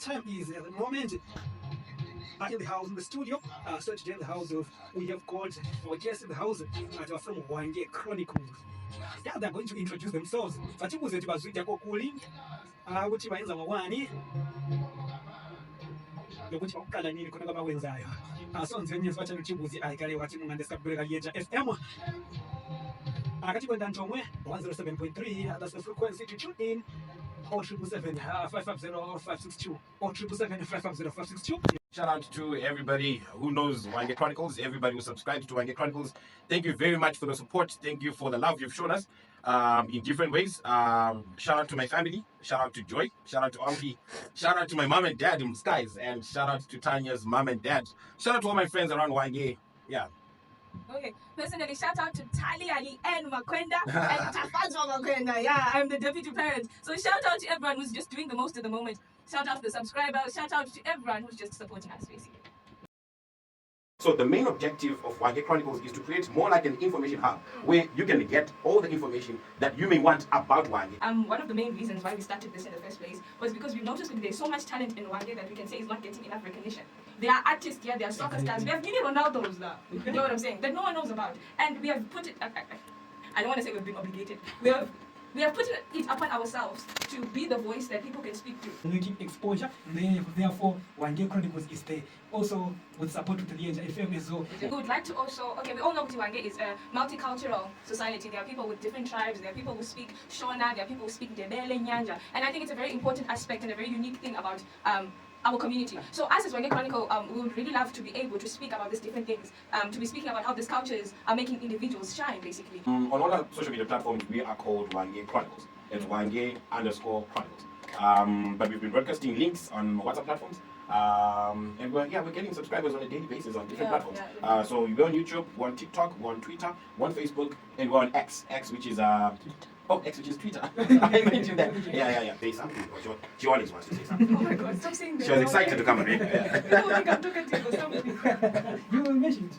time is at the moment in the house, in the studio. So today in the house of, we have got our guests in the house from Hwange Chronicles. Yeah, they're going to introduce themselves. Vachibuze kuti bazviita kokuli, kuti vaenza mawani, nokuti vakukala nini kunenge vawenzayo. So nzenyezo vachanochibuzi aikale vati mungandesabhureka yeja FM. Akatikwenda Nchomwe 107.3, that's the frequency to tune in. Or 777-550-562 or 777-550-562. Shout out to everybody who knows Hwange Chronicles, everybody who subscribes to Hwange Chronicles. Thank you very much for the support. Thank you for the love you've shown us in different ways. Shout out to my family. Shout out to Joy. Shout out to Auntie. Shout out to my mom and dad in skies. And shout out to Tanya's mom and dad. Shout out to all my friends around Hwange. Yeah. Okay, personally, shout out to Tali Ali and Makwenda and Tafanzo Makwenda. Yeah, I'm the deputy parent. So shout out to everyone who's just doing the most at the moment. Shout out to the subscribers. Shout out to everyone who's just supporting us, basically. So the main objective of Hwange Chronicles is to create more like an information hub where you can get all the information that you may want about Hwange. One of the main reasons why we started this in the first place was because we've noticed that there's so much talent in Hwange that we can say is not getting enough recognition. There are artists here, there are soccer stars, we have mini Ronaldos now, you know what I'm saying, that no one knows about. And we have put it, I don't want to say we've been obligated, we have put it upon ourselves to be the voice that people can speak to. Making exposure, therefore, Hwange Chronicles is there. Also, with support to the FM as well. We would like to also, we all know Hwange is a multicultural society. There are people with different tribes, there are people who speak Shona, there are people who speak Ndebele, Nyanja. And I think it's a very important aspect and a very unique thing about our community. So us as Hwange Chronicle, we would really love to be able to speak about these different things, to be speaking about how these cultures are making individuals shine, basically. On all our social media platforms, we are called Hwange Chronicles. It's Hwange_Chronicles. But we've been broadcasting links on WhatsApp platforms. And we're getting subscribers on a daily basis on different platforms. So we're on YouTube, we're on TikTok, we're on Twitter, we're on Facebook, and we're on X, which is X, which is Twitter. I mentioned that. Yeah. There's something. She always wants to say something. Oh my God, stop saying that. She was excited to come on here. No, I'm talking to you, something. You mentioned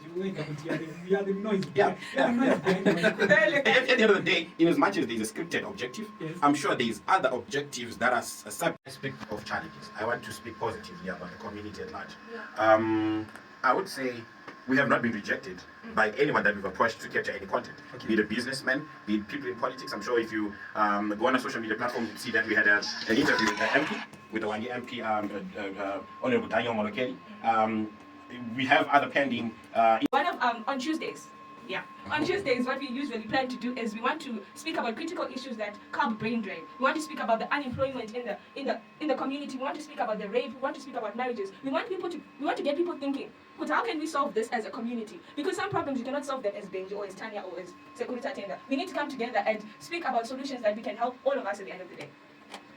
you are the noise. Yeah. The noise behind you. At the end of the day, in as much as there's a scripted objective, Yes. I'm sure there's other objectives that are a sub-aspect of challenges. I want to speak positively about the community at large. I would say we have not been rejected by anyone that we've approached to capture any content. Be it a businessman, be it people in politics. I'm sure if you go on a social media platform, you see that we had an interview with the MP, with the Hwange MP, Honorable Daniel Molokeli. We have other pending. On Tuesdays. Yeah. On Tuesdays, what we usually plan to do is we want to speak about critical issues that curb brain drain. We want to speak about the unemployment in the community. We want to speak about the rape. We want to speak about marriages. We want to get people thinking. But how can we solve this as a community? Because some problems you cannot solve them as Benji or as Tanya or as Security Tender. We need to come together and speak about solutions that we can help all of us at the end of the day.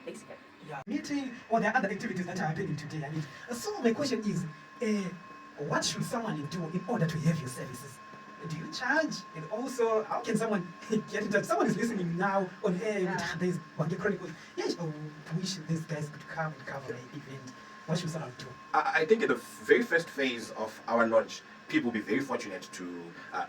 Basically. Yeah. Meeting or the other activities that are happening today. So my question is, what should someone do in order to have your services? Do you charge? And also, how can someone get in touch? Someone is listening now on air with this Hwange Chronicles. Yes, I wish these guys could come and cover an event. What should someone do? I think in the very first phase of our launch, people will be very fortunate to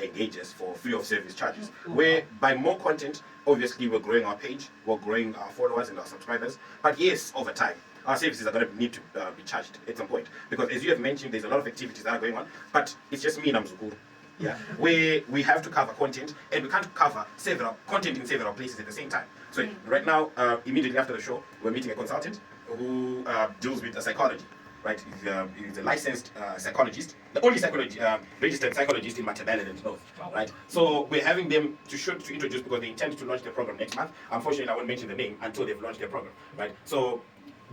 engage us for free of service charges. Where by more content, obviously we're growing our page, we're growing our followers and our subscribers. But yes, over time, our services are going to need to be charged at some point. Because as you have mentioned, there's a lot of activities that are going on, but it's just me and Mzukuru. Yeah, where we have to cover content, and we can't cover content in several places at the same time. So right now, immediately after the show, we're meeting a consultant who deals with psychology. Right, he's a licensed psychologist, the only registered psychologist in Matabele and North. Right, so we're having them to introduce because they intend to launch the program next month. Unfortunately, I won't mention the name until they've launched their program. Right, so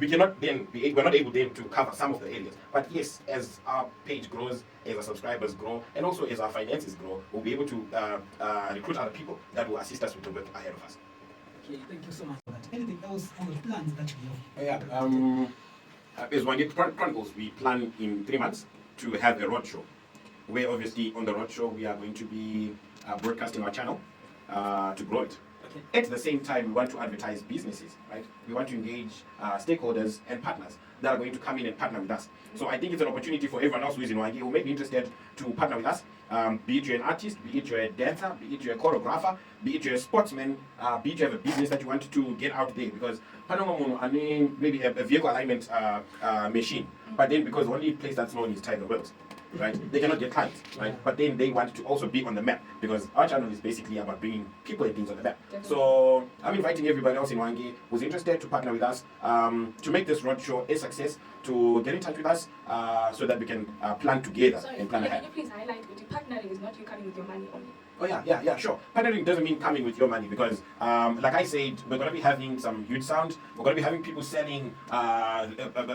we're not able then to cover some of the areas. But yes, as our page grows, as our subscribers grow, and also as our finances grow, we'll be able to recruit other people that will assist us with the work ahead of us. Okay, thank you so much for that. Anything else on the plans that you have? As Hwange Chronicles, we plan in 3 months to have a roadshow, where obviously on the roadshow we are going to be broadcasting our channel to grow it. Okay. At the same time, we want to advertise businesses, right? We want to engage stakeholders and partners that are going to come in and partner with us. So I think it's an opportunity for everyone else who is in Hwange who may be interested to partner with us be it you're an artist, be it you're a dancer, be it you're a choreographer, be it you're a sportsman, be it you have a business that you want to get out there. Because I mean, maybe a vehicle alignment machine, but then because the only place that's known is Tiger Wheels, right? They cannot get clients, right? But then they want to also be on the map, because our channel is basically about bringing people and things on the map. Definitely. So I'm inviting everybody else in Hwange who's interested to partner with us to make this roadshow a success, to get in touch with us so that we can plan together Sorry, and plan can ahead. you please highlight that partnering is not you coming with your money only? Oh yeah, sure. Partnering doesn't mean coming with your money, because, like I said, we're going to be having some huge sound. We're going to be having people selling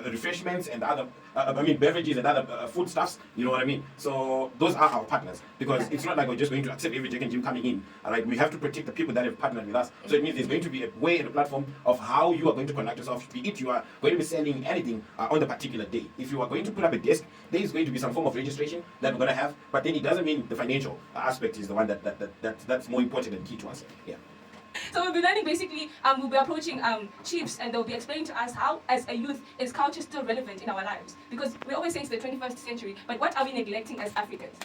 refreshments and other, beverages and other foodstuffs. You know what I mean? So those are our partners, because it's not like we're just going to accept every Jack and Jim coming in. Right? We have to protect the people that have partnered with us. So it means there's going to be a way and a platform of how you are going to conduct yourself. Be it you are going to be selling anything on the particular day. If you are going to put up a desk, there is going to be some form of registration that we're going to have. But then it doesn't mean the financial aspect is the one that's more important and key to us. Yeah. So we'll be learning basically, we'll be approaching chiefs, and they'll be explaining to us how, as a youth, is culture still relevant in our lives? Because we always say it's the 21st century, but what are we neglecting as Africans,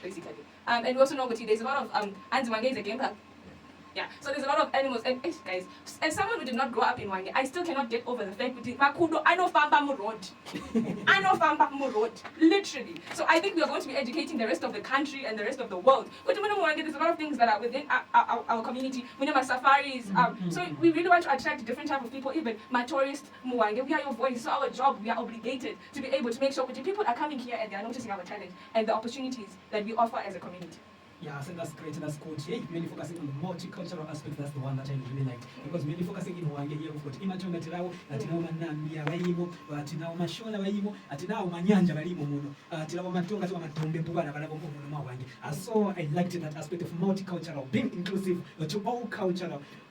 basically? And we also know that there's a lot of Hwange is a game park. Yeah, so there's a lot of animals, and guys, as someone who did not grow up in Hwange, I still cannot get over the fact that Makudo, I know Famba Road. I know Famba Road, literally. So I think we are going to be educating the rest of the country and the rest of the world. But there's a lot of things that are within our community. We know safaris. So we really want to attract different type of people, even my tourists, Hwange. We are your voice. So our job, we are obligated to be able to make sure that people are coming here and they are noticing our talent and the opportunities that we offer as a community. Yeah, so that's great, that's good. Yeah, mainly focusing on the multicultural aspect, that's the one that I really liked. Because mainly focusing in Hwange here, we've got Imachonga Tirao, Atinao Manambia Vaimo, Atinao Mashola Vaimo, Atinao Manyanja Valimo Muno, Atinao Matonga, Matombe Pugana, Valamo Hwange. So I liked that aspect of multicultural, being inclusive to all cultures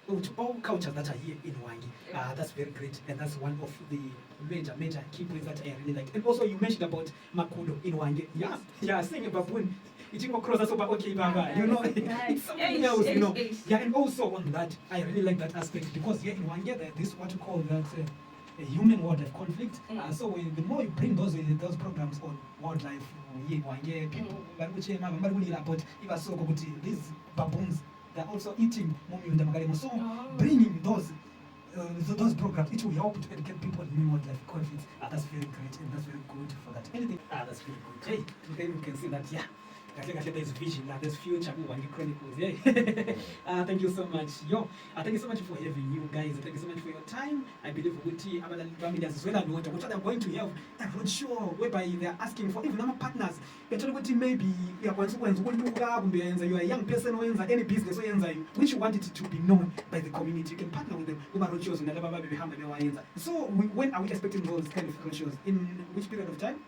that are here in Hwange. That's very great, and that's one of the major key points that I really liked. And also you mentioned about Makudo in Hwange. Yeah, seeing a baboon. It across us over okay, Baba. You know, it's something else, you know. Yeah, and also on that, I really like that aspect, because here in Hwange, this is what you call that a human wildlife conflict. So the more you bring those programs on wildlife, here in Hwange, people, but these baboons, they're also eating mummy. So bringing those programs, it will help to educate people on human wildlife conflicts. That's very great, and that's very good for that. Anything? That's very good. Hey, then you can see that, yeah. There's vision, there's future, Hwange Chronicles. Yeah. Thank you so much. Thank you so much for having you guys. Thank you so much for your time. I believe Uti, Abala family as well, and what they're going to have a roadshow whereby they're asking for even our partners. Maybe you are a young person who owns any business which you want it to be known by the community. You can partner with them. So when are we expecting those kind of roadshows? In which period of time?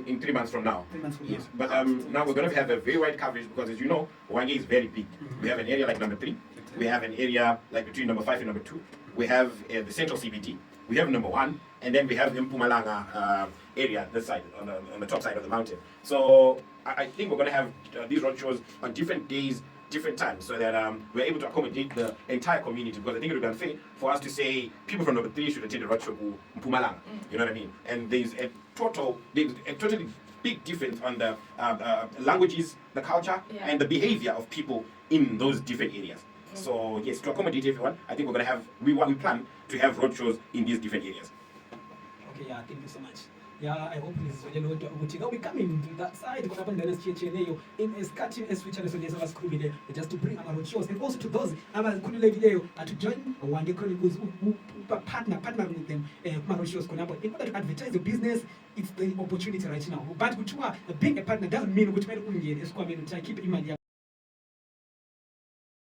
In 3 months from now. 3 months from yes. now. But now we're going to have a very wide coverage, because as you know, Hwange is very big. We have an area like number 3. We have an area like between number 5 and number 2. We have the central CBD. We have number 1. And then we have the Mpumalanga area, this side, on the top side of the mountain. So I think we're going to have these roadshows on different days, different times, so that we're able to accommodate the entire community, because I think it would be unfair for us to say people from number 3 should attend the roadshow in Mpumalanga. You know what I mean? And there's a totally big difference on the languages, the culture, and the behavior of people in those different areas. So yes, to accommodate everyone, I think we're going to have, we plan to have roadshows in these different areas. Okay, yeah, thank you so much. Yeah, I hope this is now we coming to that side in as cutting as which are screwing just to bring our roadshows, and also to those to join Hwange Chronicles partner with them roadshows in order to advertise the business. It's the opportunity right now. But being a partner doesn't mean which keep